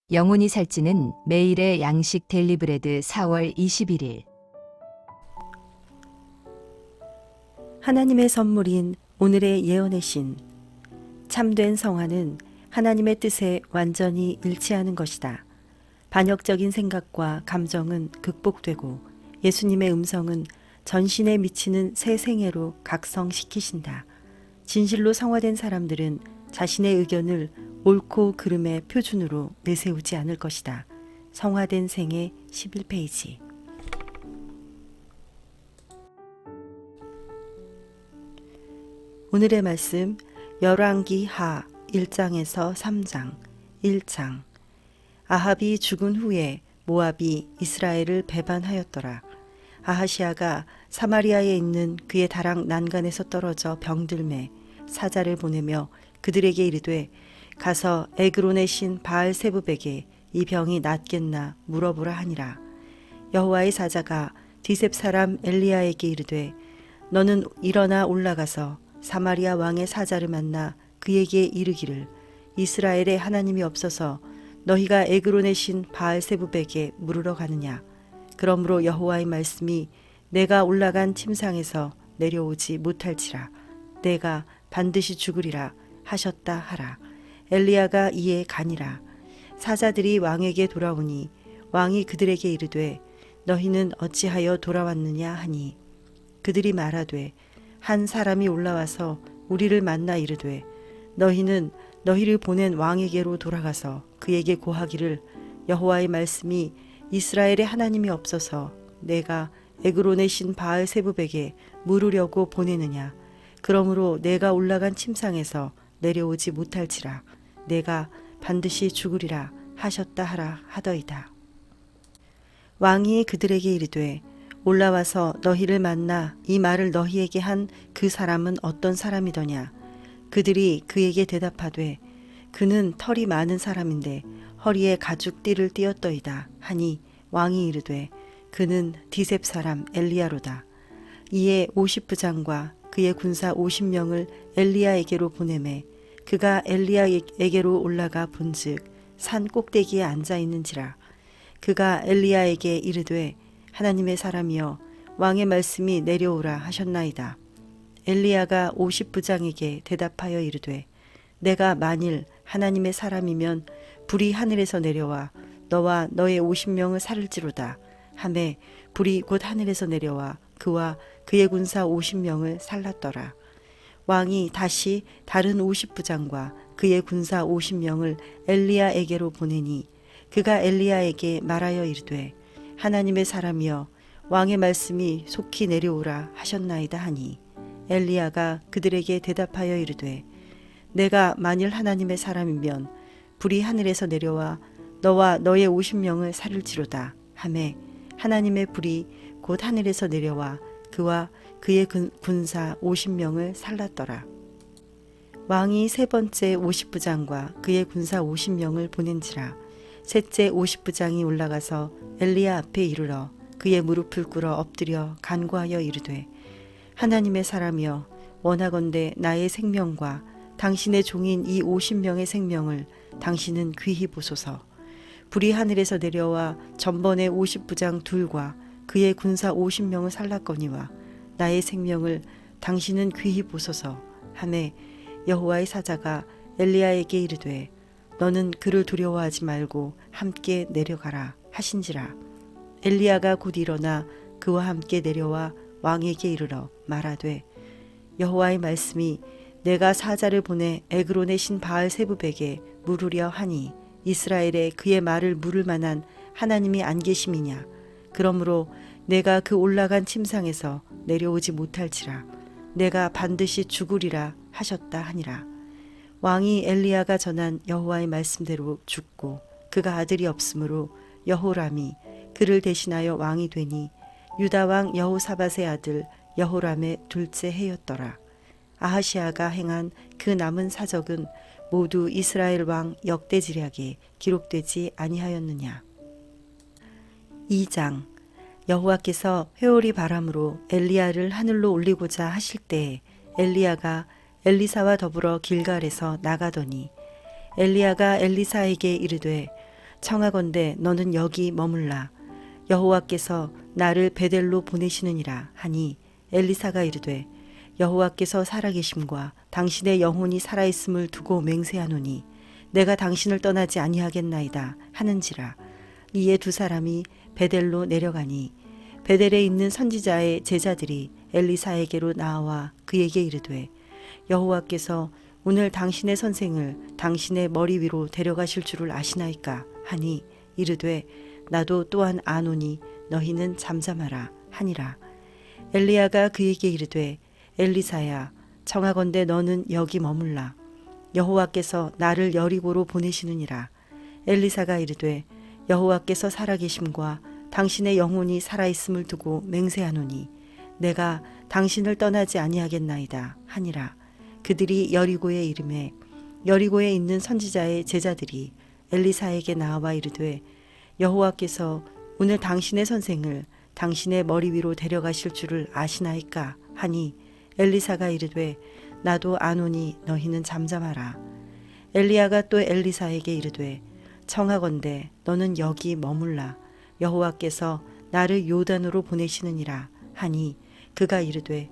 영혼이 살찌는 매일의 양식 데일리브레드 4월 21일. 하나님의 선물인 오늘의 예언의 신. 참된 성화는 하나님의 뜻에 완전히 일치하는 것이다. 반역적인 생각과 감정은 극복되고 예수님의 음성은 전신에 미치는 새 생애로 각성시키신다. 진실로 성화된 사람들은 자신의 의견을 옳고 그름의 표준으로 내세우지 않을 것이다. 성화된 생애 11페이지. 오늘의 말씀 열왕기 하 1장에서 3장. 1장. 아합이 죽은 후에 모압이 이스라엘을 배반하였더라. 아하시아가 사마리아에 있는 그의 다락 난간에서 떨어져 병들매 사자를 보내며 그들에게 이르되 가서 에그론의 신 바알세붑에게 이 병이 낫겠나 물어보라 하니라. 여호와의 사자가 디셉 사람 엘리야에게 이르되 너는 일어나 올라가서 사마리아 왕의 사자를 만나 그에게 이르기를 이스라엘에 하나님이 없어서 너희가 에그론의 신 바알세붑에게 물으러 가느냐. 그러므로 여호와의 말씀이 내가 올라간 침상에서 내려오지 못할지라 내가 반드시 죽으리라 하셨다 하라. 엘리야가 이에 가니라. 사자들이 왕에게 돌아오니 왕이 그들에게 이르되 너희는 어찌하여 돌아왔느냐 하니 그들이 말하되 한 사람이 올라와서 우리를 만나 이르되 너희는 너희를 보낸 왕에게로 돌아가서 그에게 고하기를 여호와의 말씀이 이스라엘에 하나님이 없어서 내가 에그론의 신 바알세붑에게 물으려고 보내느냐. 그러므로 내가 올라간 침상에서 내려오지 못할지라 내가 반드시 죽으리라 하셨다 하라 하더이다. 왕이 그들에게 이르되 올라와서 너희를 만나 이 말을 너희에게 한 그 사람은 어떤 사람이더냐. 그들이 그에게 대답하되 그는 털이 많은 사람인데 허리에 가죽띠를 띠었더이다 하니 왕이 이르되 그는 디셉 사람 엘리야로다. 이에 50부장과 그의 군사 50명을 엘리야에게로 보내매 그가 엘리야에게로 올라가 본즉 산 꼭대기에 앉아 있는지라. 그가 엘리야에게 이르되 하나님의 사람이여 왕의 말씀이 내려오라 하셨나이다. 엘리야가 50부장에게 대답하여 이르되 내가 만일 하나님의 사람이면 불이 하늘에서 내려와 너와 너의 50명을 살을지로다 하매 불이 곧 하늘에서 내려와 그와 그의 군사 50명을 살랐더라. 왕이 다시 다른 50부장과 그의 군사 50명을 엘리야에게로 보내니 그가 엘리야에게 말하여 이르되 하나님의 사람이여 왕의 말씀이 속히 내려오라 하셨나이다 하니 엘리야가 그들에게 대답하여 이르되 내가 만일 하나님의 사람이면 불이 하늘에서 내려와 너와 너의 50명을 살을지로다 하매 하나님의 불이 곧 하늘에서 내려와 그와 그의 군사 50명을 살랐더라. 왕이 세 번째 50부장과 그의 군사 50명을 보낸지라. 셋째 50부장이 올라가서 엘리야 앞에 이르러 그의 무릎을 꿇어 엎드려 간구하여 이르되 하나님의 사람이여 원하건대 나의 생명과 당신의 종인 이 50명의 생명을 당신은 귀히 보소서. 불이 하늘에서 내려와 전번에 50부장 둘과 그의 군사 50명을 살랐거니와 나의 생명을 당신은 귀히 보소서 하매 여호와의 사자가 엘리야에게 이르되 너는 그를 두려워하지 말고 함께 내려가라 하신지라. 엘리야가 곧 일어나 그와 함께 내려와 왕에게 이르러 말하되 여호와의 말씀이 내가 사자를 보내 에그론의 신 바알세붑에게 물으려 하니 이스라엘에 그의 말을 물을 만한 하나님이 안 계심이냐. 그러므로 내가 그 올라간 침상에서 내려오지 못할지라 내가 반드시 죽으리라 하셨다 하니라. 왕이 엘리야가 전한 여호와의 말씀대로 죽고 그가 아들이 없으므로 여호람이 그를 대신하여 왕이 되니 유다 왕 여호사밧의 아들 여호람의 둘째 해였더라. 아하시아가 행한 그 남은 사적은 모두 이스라엘 왕 역대지략에 기록되지 아니하였느냐. 2장. 여호와께서 회오리 바람으로 엘리야를 하늘로 올리고자 하실 때에 엘리야가 엘리사와 더불어 길갈에서 나가더니 엘리야가 엘리사에게 이르되 청하건대 너는 여기 머물라. 여호와께서 나를 베델로 보내시느니라 하니 엘리사가 이르되 여호와께서 살아계심과 당신의 영혼이 살아있음을 두고 맹세하노니 내가 당신을 떠나지 아니하겠나이다 하는지라. 이에 두 사람이 베델로 내려가니 베델에 있는 선지자의 제자들이 엘리사에게로 나와 그에게 이르되 여호와께서 오늘 당신의 선생을 당신의 머리 위로 데려가실 줄을 아시나이까 하니 이르되 나도 또한 아노니 너희는 잠잠하라 하니라. 엘리야가 그에게 이르되 엘리사야 청하건대 너는 여기 머물라. 여호와께서 나를 여리고로 보내시느니라. 엘리사가 이르되 여호와께서 살아계심과 당신의 영혼이 살아있음을 두고 맹세하노니 내가 당신을 떠나지 아니하겠나이다 하니라. 그들이 여리고에 이르매 여리고에 있는 선지자의 제자들이 엘리사에게 나와 이르되 여호와께서 오늘 당신의 선생을 당신의 머리 위로 데려가실 줄을 아시나이까 하니 엘리사가 이르되 나도 아노니 너희는 잠잠하라. 엘리야가 또 엘리사에게 이르되 청하건대 너는 여기 머물라. 여호와께서 나를 요단으로 보내시느니라 하니 그가 이르되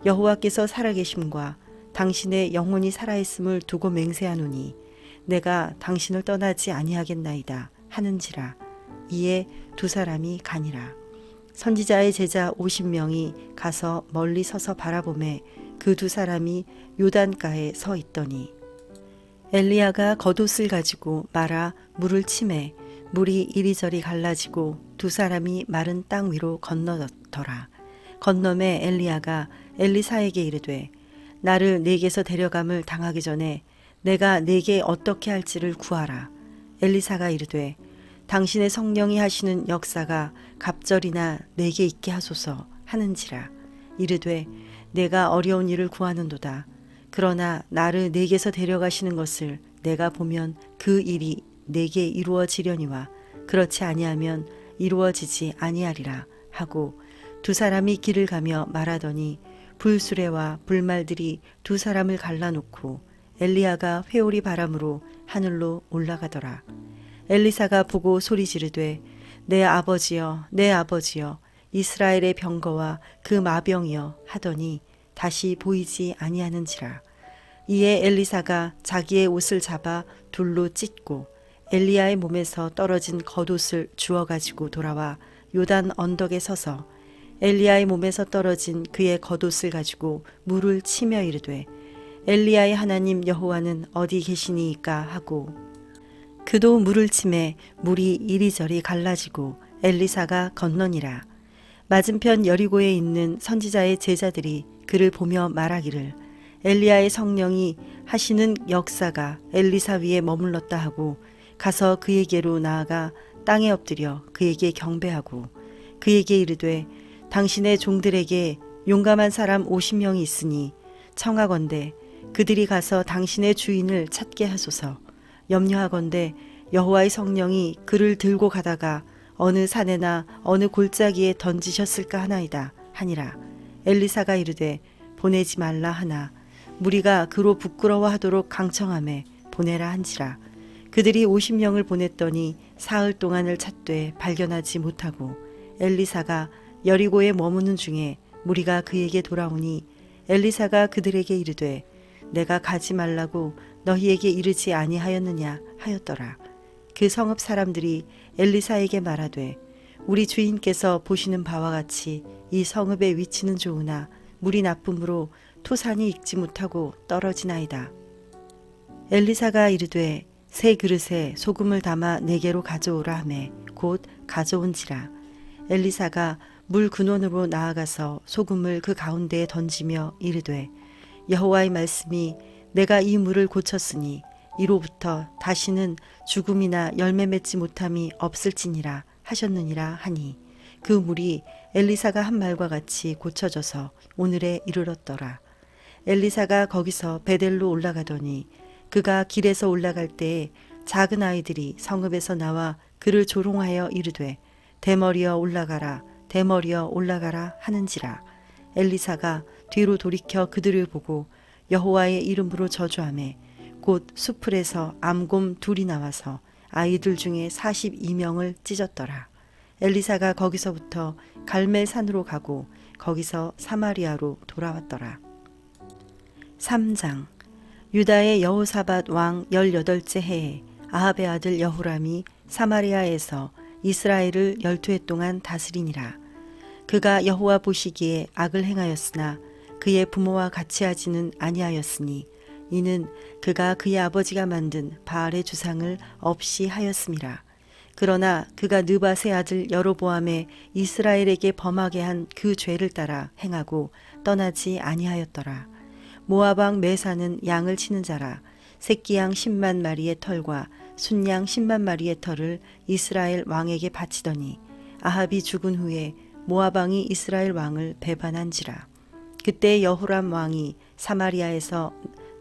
여호와께서 살아계심과 당신의 영혼이 살아있음을 두고 맹세하노니 내가 당신을 떠나지 아니하겠나이다 하는지라. 이에 두 사람이 가니라. 선지자의 제자 50명이 가서 멀리 서서 바라보매 그 두 사람이 요단가에 서 있더니 엘리야가 겉옷을 가지고 말아 물을 치매 물이 이리저리 갈라지고 두 사람이 마른 땅 위로 건너더라. 건너매 엘리야가 엘리사에게 이르되 나를 네게서 데려감을 당하기 전에 내가 네게 어떻게 할지를 구하라. 엘리사가 이르되 당신의 성령이 하시는 역사가 갑절이나 내게 있게 하소서 하는지라. 이르되 내가 어려운 일을 구하는도다. 그러나 나를 네게서 데려가시는 것을 내가 보면 그 일이 내게 이루어지려니와 그렇지 아니하면 이루어지지 아니하리라 하고 두 사람이 길을 가며 말하더니 불수레와 불말들이 두 사람을 갈라놓고 엘리야가 회오리 바람으로 하늘로 올라가더라. 엘리사가 보고 소리 지르되 내 아버지여 내 아버지여 이스라엘의 병거와 그 마병이여 하더니 다시 보이지 아니하는지라. 이에 엘리사가 자기의 옷을 잡아 둘로 찢고 엘리야의 몸에서 떨어진 겉옷을 주워 가지고 돌아와 요단 언덕에 서서 엘리야의 몸에서 떨어진 그의 겉옷을 가지고 물을 치며 이르되 엘리야의 하나님 여호와는 어디 계시니이까 하고 그도 물을 치매 물이 이리저리 갈라지고 엘리사가 건너니라. 맞은편 여리고에 있는 선지자의 제자들이 그를 보며 말하기를 엘리야의 성령이 하시는 역사가 엘리사 위에 머물렀다 하고 가서 그에게로 나아가 땅에 엎드려 그에게 경배하고 그에게 이르되 당신의 종들에게 용감한 사람 50명이 있으니 청하건대 그들이 가서 당신의 주인을 찾게 하소서. 염려하건대 여호와의 성령이 그를 들고 가다가 어느 산에나 어느 골짜기에 던지셨을까 하나이다 하니라. 엘리사가 이르되 보내지 말라 하나 무리가 그로 부끄러워하도록 강청하매 보내라 한지라. 그들이 50명을 보냈더니 사흘 동안을 찾되 발견하지 못하고 엘리사가 여리고에 머무는 중에 무리가 그에게 돌아오니 엘리사가 그들에게 이르되 내가 가지 말라고 너희에게 이르지 아니하였느냐 하였더라. 그 성읍 사람들이 엘리사에게 말하되 우리 주인께서 보시는 바와 같이 이 성읍의 위치는 좋으나 물이 나쁨으로 토산이 익지 못하고 떨어지나이다. 엘리사가 이르되 새 그릇에 소금을 담아 내게로 가져오라 하매 곧 가져온지라. 엘리사가 물 근원으로 나아가서 소금을 그 가운데에 던지며 이르되 여호와의 말씀이 내가 이 물을 고쳤으니 이로부터 다시는 죽음이나 열매 맺지 못함이 없을지니라 하셨느니라 하니 그 물이 엘리사가 한 말과 같이 고쳐져서 오늘에 이르렀더라. 엘리사가 거기서 베델로 올라가더니 그가 길에서 올라갈 때에 작은 아이들이 성읍에서 나와 그를 조롱하여 이르되 대머리여 올라가라 대머리여 올라가라 하는지라. 엘리사가 뒤로 돌이켜 그들을 보고 여호와의 이름으로 저주하매 곧 수풀에서 암곰 둘이 나와서 아이들 중에 42명을 찢었더라. 엘리사가 거기서부터 갈멜산으로 가고 거기서 사마리아로 돌아왔더라. 3장. 유다의 여호사밧 왕 18째 해에 아합의 아들 여호람이 사마리아에서 이스라엘을 12해 동안 다스리니라. 그가 여호와 보시기에 악을 행하였으나 그의 부모와 같이 하지는 아니하였으니 이는 그가 그의 아버지가 만든 바알의 주상을 없이 하였음이라. 그러나 그가 느밧의 아들 여로보암의 이스라엘에게 범하게 한 그 죄를 따라 행하고 떠나지 아니하였더라. 모압 왕 메사는 양을 치는 자라. 새끼 양 10만 마리의 털과 순양 10만 마리의 털을 이스라엘 왕에게 바치더니 아합이 죽은 후에 모압 왕이 이스라엘 왕을 배반한지라. 그때 여호람 왕이 사마리아에서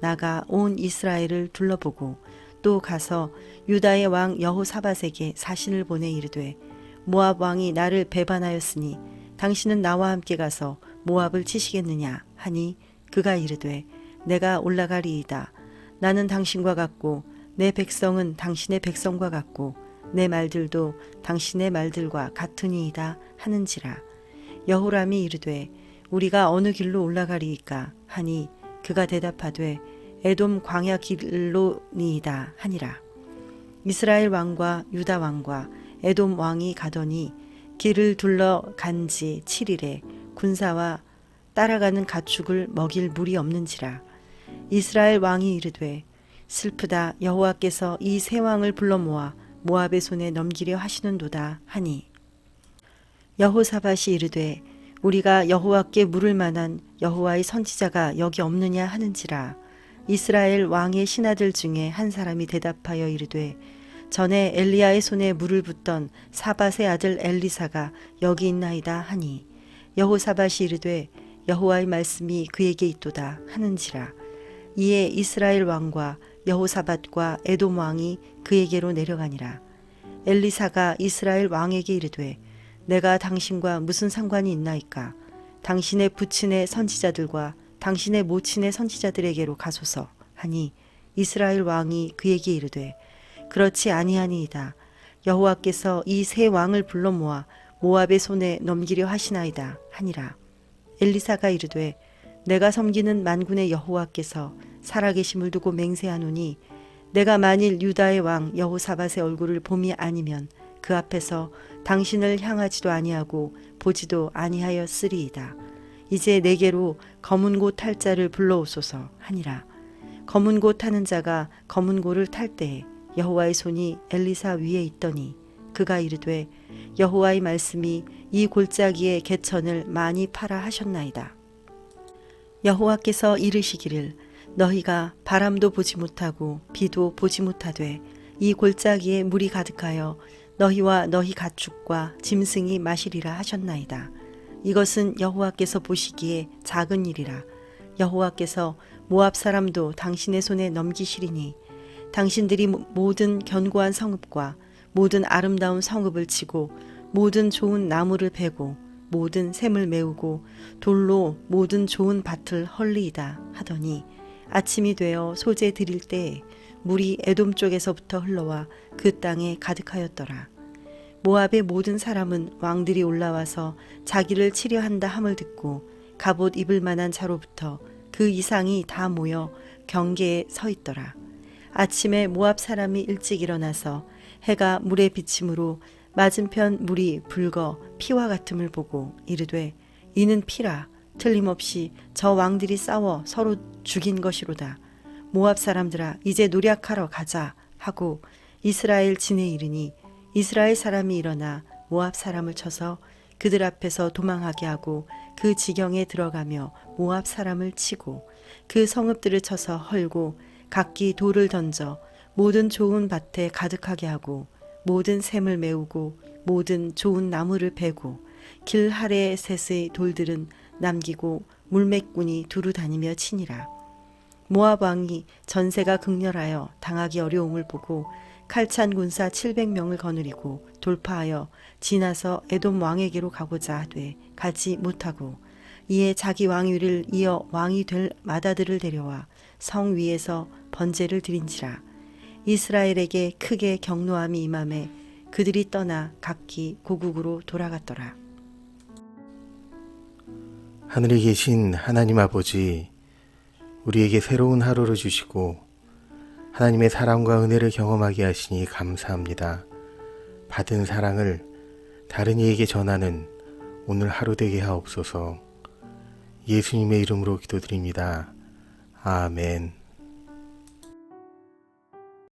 나가 온 이스라엘을 둘러보고 또 가서 유다의 왕 여호사밧에게 사신을 보내 이르되 모압 왕이 나를 배반하였으니 당신은 나와 함께 가서 모압을 치시겠느냐 하니 그가 이르되 내가 올라가리이다. 나는 당신과 같고 내 백성은 당신의 백성과 같고 내 말들도 당신의 말들과 같으니이다 하는지라. 여호람이 이르되 우리가 어느 길로 올라가리이까 하니 그가 대답하되 에돔 광야 길로니이다 하니라. 이스라엘 왕과 유다 왕과 에돔 왕이 가더니 길을 둘러 간지 7일에 군사와 따라가는 가축을 먹일 물이 없는지라. 이스라엘 왕이 이르되 슬프다. 여호와께서 이 세 왕을 불러 모아 모압의 손에 넘기려 하시는도다 하니 여호사밧이 이르되 우리가 여호와께 물을 만한 여호와의 선지자가 여기 없느냐 하는지라. 이스라엘 왕의 신하들 중에 한 사람이 대답하여 이르되 전에 엘리야의 손에 물을 붓던 사밧의 아들 엘리사가 여기 있나이다 하니 여호사밧이 이르되 여호와의 말씀이 그에게 있도다 하는지라. 이에 이스라엘 왕과 여호사밧과 에돔 왕이 그에게로 내려가니라. 엘리사가 이스라엘 왕에게 이르되 내가 당신과 무슨 상관이 있나이까? 당신의 부친의 선지자들과 당신의 모친의 선지자들에게로 가소서 하니 이스라엘 왕이 그에게 이르되 그렇지 아니하니이다. 여호와께서 이 세 왕을 불러 모아 모압의 손에 넘기려 하시나이다 하니라. 엘리사가 이르되 내가 섬기는 만군의 여호와께서 살아계심을 두고 맹세하노니 내가 만일 유다의 왕 여호사밧의 얼굴을 봄이 아니면 그 앞에서 당신을 향하지도 아니하고 보지도 아니하였으리이다. 이제 내게로 검은 고 탈 자를 불러오소서 하니라. 검은 고 타는 자가 검은 고를 탈 때에 여호와의 손이 엘리사 위에 있더니 그가 이르되 여호와의 말씀이 이 골짜기의 개천을 많이 파라 하셨나이다. 여호와께서 이르시기를 너희가 바람도 보지 못하고 비도 보지 못하되 이 골짜기에 물이 가득하여 너희와 너희 가축과 짐승이 마시리라 하셨나이다. 이것은 여호와께서 보시기에 작은 일이라. 여호와께서 모압 사람도 당신의 손에 넘기시리니 당신들이 모든 견고한 성읍과 모든 아름다운 성읍을 치고 모든 좋은 나무를 베고 모든 샘을 메우고 돌로 모든 좋은 밭을 헐리이다 하더니 아침이 되어 소재 드릴 때에 물이 에돔 쪽에서부터 흘러와 그 땅에 가득하였더라. 모압의 모든 사람은 왕들이 올라와서 자기를 치려 한다 함을 듣고 갑옷 입을 만한 자로부터 그 이상이 다 모여 경계에 서 있더라. 아침에 모압 사람이 일찍 일어나서 해가 물에 비침으로 맞은편 물이 붉어 피와 같음을 보고 이르되 이는 피라. 틀림없이 저 왕들이 싸워 서로 죽인 것이로다. 모압 사람들아 이제 노략하러 가자 하고 이스라엘 진에 이르니 이스라엘 사람이 일어나 모압 사람을 쳐서 그들 앞에서 도망하게 하고 그 지경에 들어가며 모압 사람을 치고 그 성읍들을 쳐서 헐고 각기 돌을 던져 모든 좋은 밭에 가득하게 하고 모든 샘을 메우고 모든 좋은 나무를 베고 길 하레셋의 돌들은 남기고 물매꾼이 두루 다니며 치니라. 모압 왕이 전세가 극렬하여 당하기 어려움을 보고 칼찬 군사 700명을 거느리고 돌파하여 지나서 에돔 왕에게로 가고자 하되 가지 못하고 이에 자기 왕위를 이어 왕이 될 마다들을 데려와 성 위에서 번제를 드린지라. 이스라엘에게 크게 경노함이 임함에 그들이 떠나 각기 고국으로 돌아갔더라. 하늘에 계신 하나님 아버지, 우리에게 새로운 하루를 주시고 하나님의 사랑과 은혜를 경험하게 하시니 감사합니다. 받은 사랑을 다른 이에게 전하는 오늘 하루 되게 하옵소서. 예수님의 이름으로 기도드립니다. 아멘.